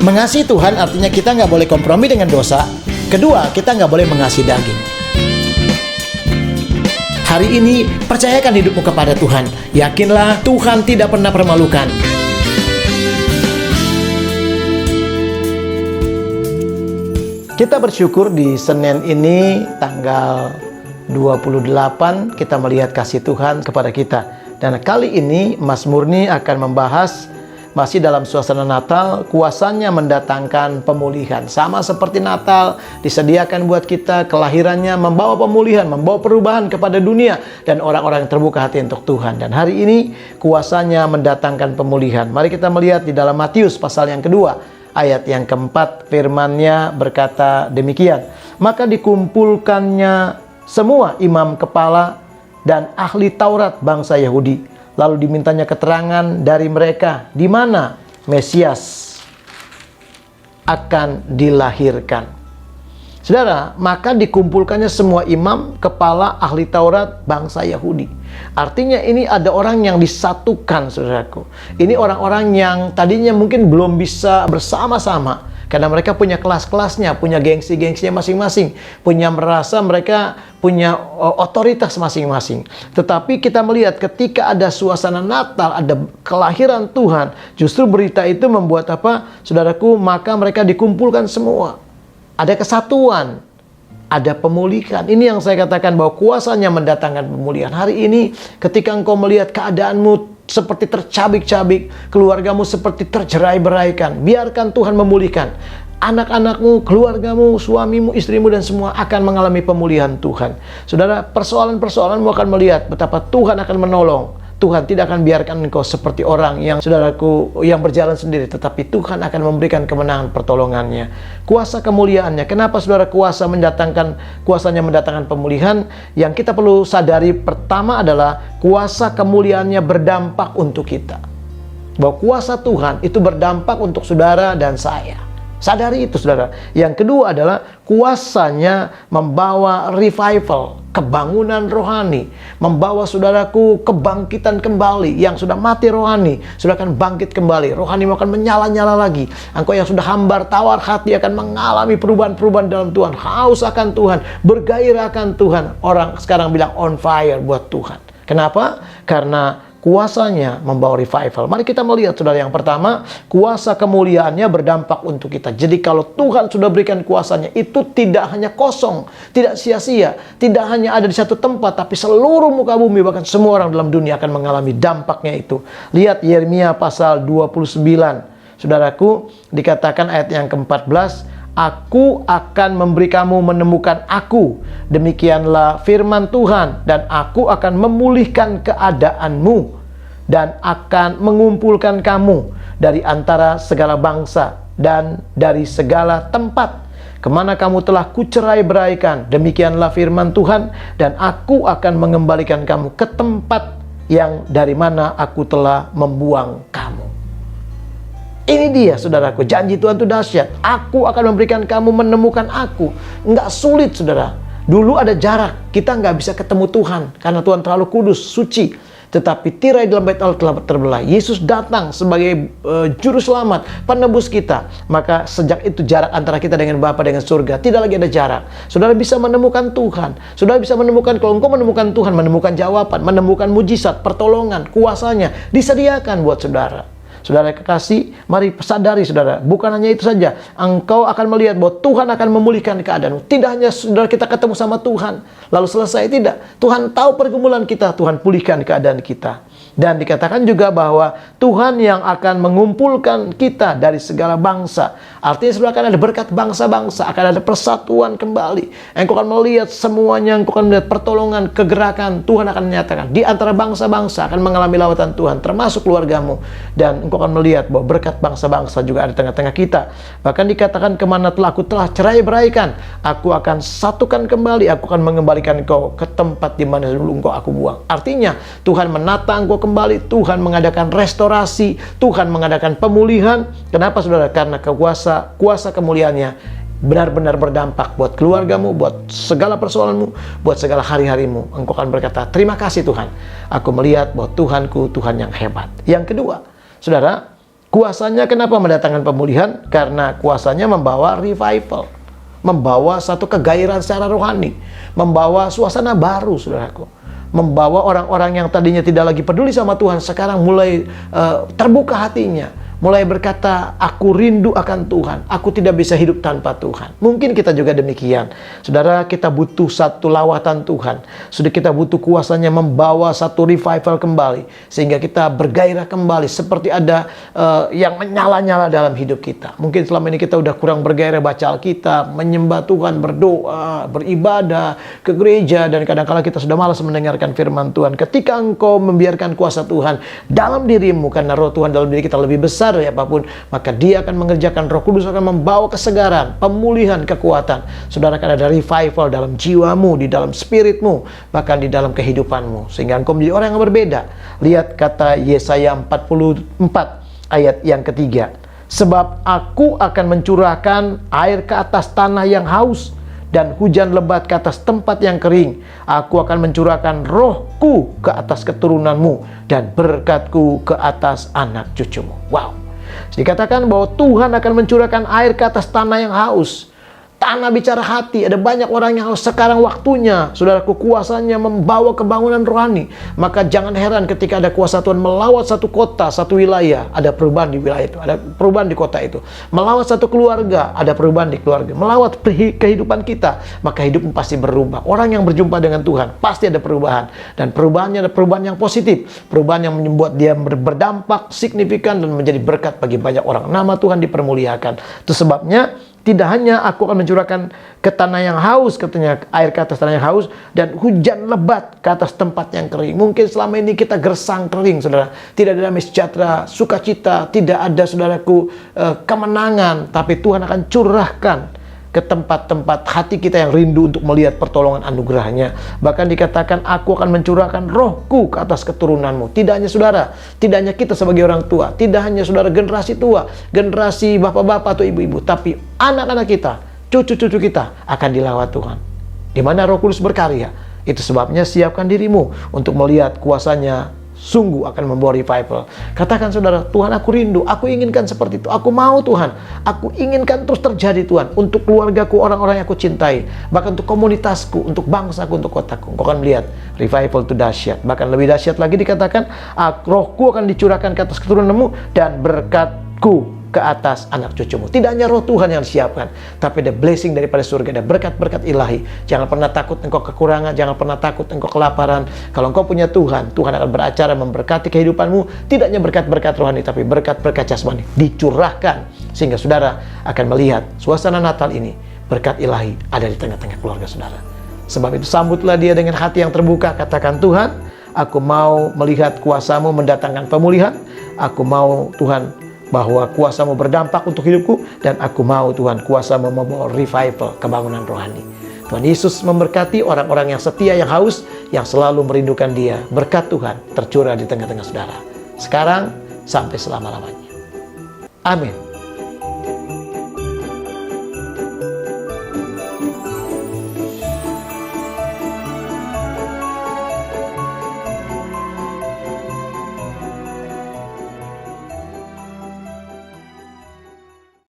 Mengasihi Tuhan artinya kita nggak boleh kompromi dengan dosa. Kedua, kita nggak boleh mengasihi daging. Hari ini, percayakan hidupmu kepada Tuhan. Yakinlah, Tuhan tidak pernah permalukan. Kita bersyukur di Senin ini, tanggal 28, kita melihat kasih Tuhan kepada kita. Dan kali ini, Mas Murni akan membahas masih dalam suasana Natal, kuasanya mendatangkan pemulihan. Sama seperti Natal, disediakan buat kita kelahirannya, membawa pemulihan, membawa perubahan kepada dunia dan orang-orang yang terbuka hati untuk Tuhan. Dan hari ini, kuasanya mendatangkan pemulihan. Mari kita melihat di dalam Matius pasal yang kedua, ayat yang keempat, firman-Nya berkata demikian. Maka dikumpulkannya semua imam kepala dan ahli Taurat bangsa Yahudi. Lalu dimintanya keterangan dari mereka di mana Mesias akan dilahirkan. Saudara, maka dikumpulkannya semua imam, kepala, ahli Taurat, bangsa Yahudi. Artinya ini ada orang yang disatukan, saudaraku. Ini orang-orang yang tadinya mungkin belum bisa bersama-sama. Karena mereka punya kelas-kelasnya, punya gengsi-gengsinya masing-masing. Merasa mereka punya otoritas masing-masing. Tetapi kita melihat ketika ada suasana Natal, ada kelahiran Tuhan, justru berita itu membuat apa, saudaraku? Maka mereka dikumpulkan semua. Ada kesatuan, ada pemulihan. Ini yang saya katakan bahwa kuasanya mendatangkan pemulihan. Hari ini ketika engkau melihat keadaanmu seperti tercabik-cabik, keluargamu seperti tercerai-beraikan, biarkan Tuhan memulihkan. Anak-anakmu, keluargamu, suamimu, istrimu, dan semua akan mengalami pemulihan Tuhan. Saudara, persoalan-persoalanmu akan melihat betapa Tuhan akan menolong. Tuhan tidak akan biarkan engkau seperti orang yang, saudaraku, yang berjalan sendiri, tetapi Tuhan akan memberikan kemenangan pertolongannya. Kuasa kemuliaannya. Kenapa saudara kuasanya mendatangkan pemulihan? Yang kita perlu sadari pertama adalah kuasa kemuliaannya berdampak untuk kita. Bahwa kuasa Tuhan itu berdampak untuk saudara dan saya. Sadari itu, saudara. Yang kedua adalah kuasanya membawa revival, kebangunan rohani, membawa saudaraku kebangkitan kembali. Yang sudah mati rohani, sudah akan bangkit kembali. Rohani akan menyala-nyala lagi. Engkau yang sudah hambar, tawar hati akan mengalami perubahan-perubahan dalam Tuhan. Haus akan Tuhan, bergairah akan Tuhan. Orang sekarang bilang on fire buat Tuhan. Kenapa? Karena kuasanya membawa revival. Mari kita melihat, saudara, yang pertama, kuasa kemuliaannya berdampak untuk kita. Jadi kalau Tuhan sudah berikan kuasanya, itu tidak hanya kosong, tidak sia-sia, tidak hanya ada di satu tempat, tapi seluruh muka bumi, bahkan semua orang dalam dunia akan mengalami dampaknya itu. Lihat Yeremia pasal 29. Saudaraku, dikatakan ayat yang ke-14, Aku akan memberi kamu menemukan aku. Demikianlah firman Tuhan. Dan aku akan memulihkan keadaanmu. Dan akan mengumpulkan kamu dari antara segala bangsa dan dari segala tempat kemana kamu telah kucerai-beraikan. Demikianlah firman Tuhan. Dan aku akan mengembalikan kamu ke tempat yang dari mana aku telah membuang kamu. Ini dia, saudaraku, janji Tuhan itu dahsyat. Aku akan memberikan kamu menemukan aku. Nggak sulit, saudara. Dulu ada jarak, kita nggak bisa ketemu Tuhan karena Tuhan terlalu kudus, suci. Tetapi tirai dalam bait Allah telah terbelah. Yesus datang sebagai juru selamat, penebus kita. Maka sejak itu jarak antara kita dengan Bapa, dengan surga, tidak lagi ada jarak. Saudara bisa menemukan Tuhan. Saudara bisa menemukan, kalau engkau menemukan Tuhan, menemukan jawaban, menemukan mujizat, pertolongan, kuasanya disediakan buat saudara. Saudara kekasih, mari sadari, saudara, bukan hanya itu saja. Engkau akan melihat bahwa Tuhan akan memulihkan keadaanmu. Tidak hanya saudara kita ketemu sama Tuhan, lalu selesai, tidak. Tuhan tahu pergumulan kita, Tuhan pulihkan keadaan kita. Dan dikatakan juga bahwa Tuhan yang akan mengumpulkan kita dari segala bangsa. Artinya saudara akan ada berkat bangsa-bangsa, akan ada persatuan kembali. Engkau akan melihat semuanya, engkau akan melihat pertolongan, kegerakan. Tuhan akan menyatakan di antara bangsa-bangsa akan mengalami lawatan Tuhan, termasuk keluargamu. Dan engkau akan melihat bahwa berkat bangsa-bangsa juga ada di tengah-tengah kita. Bahkan dikatakan kemana aku telah cerai-beraikan, aku akan satukan kembali, aku akan mengembalikan engkau ke tempat di mana dulu engkau aku buang. Artinya Tuhan menata engkau kembali, Tuhan mengadakan restorasi, Tuhan mengadakan pemulihan. Kenapa, saudara? Karena kuasa kemuliaannya benar-benar berdampak buat keluargamu, buat segala persoalanmu, buat segala hari-harimu. Engkau akan berkata, terima kasih Tuhan, aku melihat bahwa Tuhanku Tuhan yang hebat. Yang kedua, saudara, Kuasanya kenapa mendatangkan pemulihan? Karena kuasanya membawa revival, membawa satu kegairahan secara rohani, membawa suasana baru, saudaraku. Membawa orang-orang yang tadinya tidak lagi peduli sama Tuhan, sekarang mulai terbuka hatinya. Mulai berkata, aku rindu akan Tuhan. Aku tidak bisa hidup tanpa Tuhan. Mungkin kita juga demikian. Saudara, kita butuh satu lawatan Tuhan. Sudah kita butuh kuasanya membawa satu revival kembali. Sehingga kita bergairah kembali. Seperti ada yang menyala-nyala dalam hidup kita. Mungkin selama ini kita udah kurang bergairah baca Alkitab, menyembah Tuhan, berdoa, beribadah, ke gereja. Dan kadang-kala kita sudah malas mendengarkan firman Tuhan. Ketika engkau membiarkan kuasa Tuhan dalam dirimu, karena roh Tuhan dalam diri kita lebih besar dari apapun, maka Dia akan mengerjakan. Roh Kudus akan membawa kesegaran, pemulihan, kekuatan. Saudara, akan ada revival dalam jiwamu, di dalam spiritmu, bahkan di dalam kehidupanmu, sehingga engkau menjadi orang yang berbeda. Lihat kata Yesaya 44 ayat yang ketiga, sebab aku akan mencurahkan air ke atas tanah yang haus dan hujan lebat ke atas tempat yang kering. Aku akan mencurahkan rohku ke atas keturunanmu dan berkatku ke atas anak cucumu. Wow. Dikatakan bahwa Tuhan akan mencurahkan air ke atas tanah yang haus. Tanah bicara hati. Ada banyak orang yang haus. Sekarang waktunya, saudaraku, kuasanya membawa kebangunan rohani. Maka jangan heran ketika ada kuasa Tuhan melawat satu kota, satu wilayah, ada perubahan di wilayah itu, ada perubahan di kota itu. Melawat satu keluarga, ada perubahan di keluarga. Melawat kehidupan kita, maka hidupmu pasti berubah. Orang yang berjumpa dengan Tuhan pasti ada perubahan. Dan perubahannya ada perubahan yang positif. Perubahan yang membuat dia berdampak signifikan dan menjadi berkat bagi banyak orang. Nama Tuhan dipermuliakan. Itu sebabnya tidak hanya aku akan mencurahkan ke tanah yang haus, katanya, air ke atas tanah yang haus, dan hujan lebat ke atas tempat yang kering. Mungkin selama ini kita gersang kering, saudara. Tidak ada damai sejahtera, sukacita, tidak ada, saudaraku, kemenangan. Tapi Tuhan akan curahkan ke tempat-tempat hati kita yang rindu untuk melihat pertolongan anugerahnya. Bahkan dikatakan, aku akan mencurahkan rohku ke atas keturunanmu. Tidak hanya saudara, tidak hanya kita sebagai orang tua, tidak hanya saudara generasi tua, generasi bapak-bapak atau ibu-ibu, tapi anak-anak kita, cucu-cucu kita akan dilawat Tuhan. Di mana Roh Kudus berkarya. Itu sebabnya siapkan dirimu untuk melihat kuasanya sungguh akan membawa revival. Katakan, saudara, Tuhan, aku rindu, aku inginkan seperti itu. Aku mau, Tuhan. Aku inginkan terus terjadi, Tuhan, untuk keluargaku, orang-orang yang aku cintai, bahkan untuk komunitasku, untuk bangsaku, untuk kotaku. Engkau akan melihat revival itu dahsyat. Bahkan lebih dahsyat lagi dikatakan, rohku akan dicurahkan ke atas keturunanmu dan berkatku ke atas anak cucumu. Tidak hanya roh Tuhan yang disiapkan, tapi ada blessing daripada surga, ada berkat-berkat ilahi. Jangan pernah takut engkau kekurangan, jangan pernah takut engkau kelaparan. Kalau engkau punya Tuhan, Tuhan akan beracara memberkati kehidupanmu. Tidak hanya berkat-berkat rohani, tapi berkat-berkat jasmani dicurahkan, sehingga saudara akan melihat suasana Natal ini, berkat ilahi ada di tengah-tengah keluarga saudara. Sebab itu sambutlah dia dengan hati yang terbuka. Katakan, Tuhan, aku mau melihat kuasa-Mu mendatangkan pemulihan. Aku mau, Tuhan, bahwa kuasa-Mu berdampak untuk hidupku, dan aku mau, Tuhan, kuasa-Mu membawa revival, kebangunan rohani. Tuhan Yesus memberkati orang-orang yang setia, yang haus, yang selalu merindukan Dia. Berkat Tuhan tercurah di tengah-tengah saudara, sekarang sampai selama-lamanya. Amin.